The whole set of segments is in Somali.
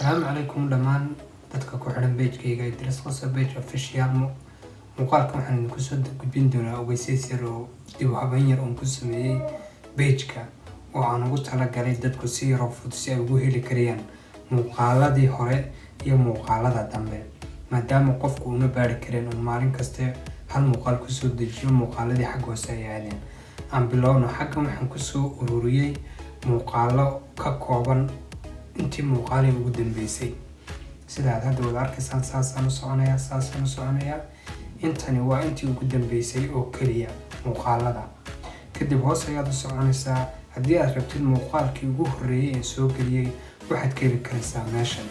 السلام عليكم دمان dadka ku xiran page-kayga Idris Qasa page official muuqaalkan waxaan ku soo gudbin doonaa ogeysiis yar oo dib u habeyn yar oo ku sameeyay page-ka oo aan ugu talagalay dadku si yar oo fudud si ay ugu heli karayaan muuqaaladii hore iyo muuqaalada dambe maadaama qofku uu baari kareen oo maalin kasta hal muuqaal ku soo dejiyo muuqaaladii xag hoose ay aadeen aan bilowno xaggan waxaan ku soo ururiyay muuqaalo ka kooban intii muuqaalay ugu dambeysay sida aad hadda wada arkaysaan saasaan u soconaya intani waa intii ugu dambeysay oo kaliya muuqaalada kadib hoos ayaad u soconaysaa haddii aad rabtid muuqaalkii ugu horeeyay ee soo galiyay waxaad ka heli karaysaa meeshan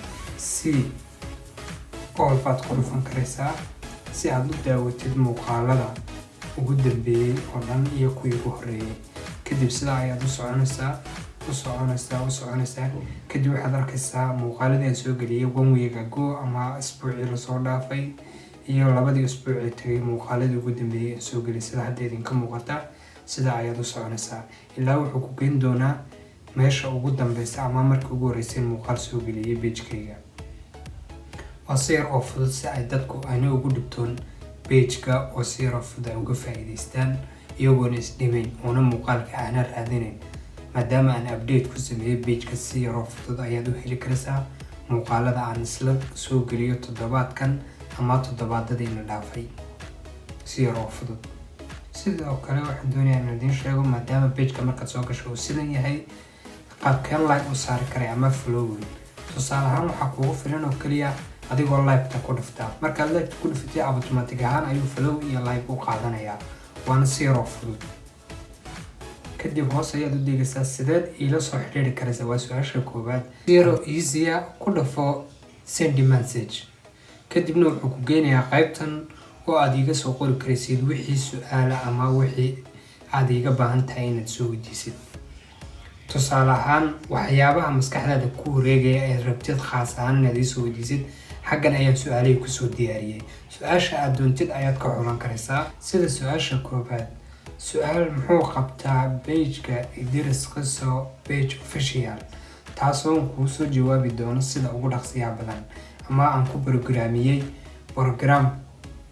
si all baad ku dhufan karaysaa si aad u daawatid muuqaalada ugu dambeeyay oo dhan iyo kuwii ugu horeeyay kadib sidaa ayaad u soconaysaa kadib waxaad arkaysaa muuqaaladii aan soo galiyay 1 week ago ama isbuucii la soo dhaafay iyo labadii isbuucii tagay muuqaaladii ugu dambeeyay aan soo galiyay sida hadda idinka muuqata sida ayaad u soconaysaa ilaa wuxuu ku geyn doonaa meesha ugu dambeysa ama markii ugu horeysay muuqaal soo galiyay page-kayga waa si yar oo fudud si ay dadku ayna ugu dhibtoon page-ka oo si yar oo fudud ay uga faa'iidaystaan iyagoona isdhimayn oona muuqaalka aana raadinayn maadaama aan update ku sameeyay page-ka si yar oo fudud ayaad u heli karaysaa muuqaalada aan isla soo geliyo toddobaadkan ama toddobaadadiina dhaafay si yar oo fudud sidoo kale waxaan doonayaa inaan idiin sheego maadaama page-ka markaad soo gasho uu sidan yahay qaabkeen like u saari karay ama following tusaale ahaan waxaa kuugu filan oo kaliya adigoo like-ta ku dhuftaa markaad like ku dhufatay automatic ahaan ayuu follow iyo like u qaadanayaa waana si yar oo fudud kadib hoos ayaad u dhigaysaa sideed ila soo xiriiri karaysaa waa su'aasha koowaad zero easy ku dhafo send message kadibna wuxuu ku geynayaa qaybtan oo aad iga soo qori karaysid wixii su'aal ama wixii aad iga baahan tahay inaad soo weydiisid tusaale ahaan waxyaabaha maskaxdaada ku wareegaya ee rabtid khaas ahaan inaad ii soo weydiisid xaggan ayaan su'aalahay ku soo diyaariyay su'aasha aad doontid ayaad ka xulan karaysaa sida su'aasha koowaad su'aal muxuu qabtaa page-ka Idris Qasa page official taasoo kuu soo jawaabi doono sida ugu dhaqsiyaha badan ama aan ku programiyay program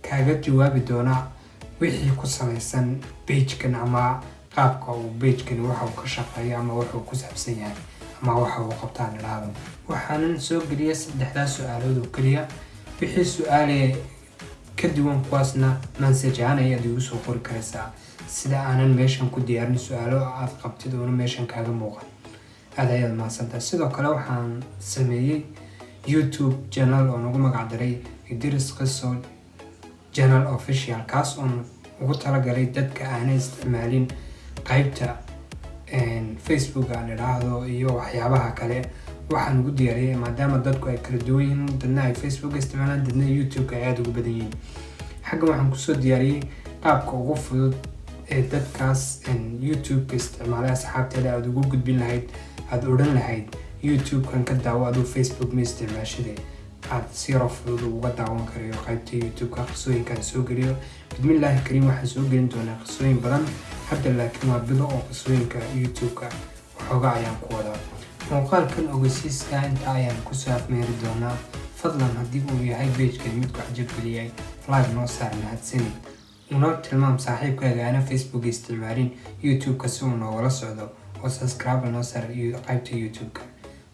kaaga jawaabi doona wixii ku salaysan page-kan ama qaabka uu page-kan waxa uu ka shaqeeyo ama waxa uu ku saabsan yahay ama waxa uu qabtaa niraado waxaan soo geliyay saddexdaas su'aalood oo kaliya wixii su'aale ka duwan kuwaasna message ahaan ayaad igu soo qori karaysaa sida aanan meeshan ku diyaarin su'aalo aad qabtid oo meeshan kaaga muuqan aad ayaad mahadsantahay sidoo kale waxaan sameeyay YouTube channel oo nagu magac daray Idris Qasa channel official kaas oo ugu talagalay dadka aan isticmaalin qaybta Facebook aan iraahdo iyo waxyaabaha kale waxaan ugu diyaariyay maadaama dadku ay kala duwan yihiin dadna ay Facebook isticmaalaan dadna YouTube ay aad ugu badan yihiin xaggan waxaan ku soo diyaariyay qaabka ugu fudud ee dadkaas YouTube isticmaalay asxaabteeda aad ugu gudbin lahayd aad odhan lahayd YouTube-kan ka daawo aduu Facebook ma isticmaashide aad si yar oo fudud uga daawan karayo qaybta YouTube-ka qisooyinkaan soo geliyo bismillaahi kariim waxaan soo gelin doonaa qisooyin badan hadda laakiin waa bilo oo qisooyinka YouTube-ka waxoogaa ayaan ku wadaa muuqaalkan ogeysiiska inta ayaan ku soo afmeeri doonaa fadlan haddii uu yahay page-kan mid ku cajab geliyay like noo saar mahadsanid una tilmaam saaxiibkaaga aan Facebook isticmaalin YouTube-ka si uu noogala socdo oo subscribe noo saar qaybta YouTube-ka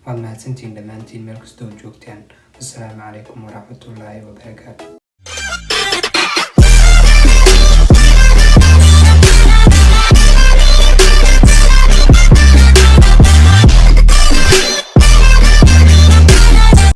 waad mahadsantihiin dhammaantiin meel kastoo joogtaan والسلام عليكم ورحمة الله وبركاته.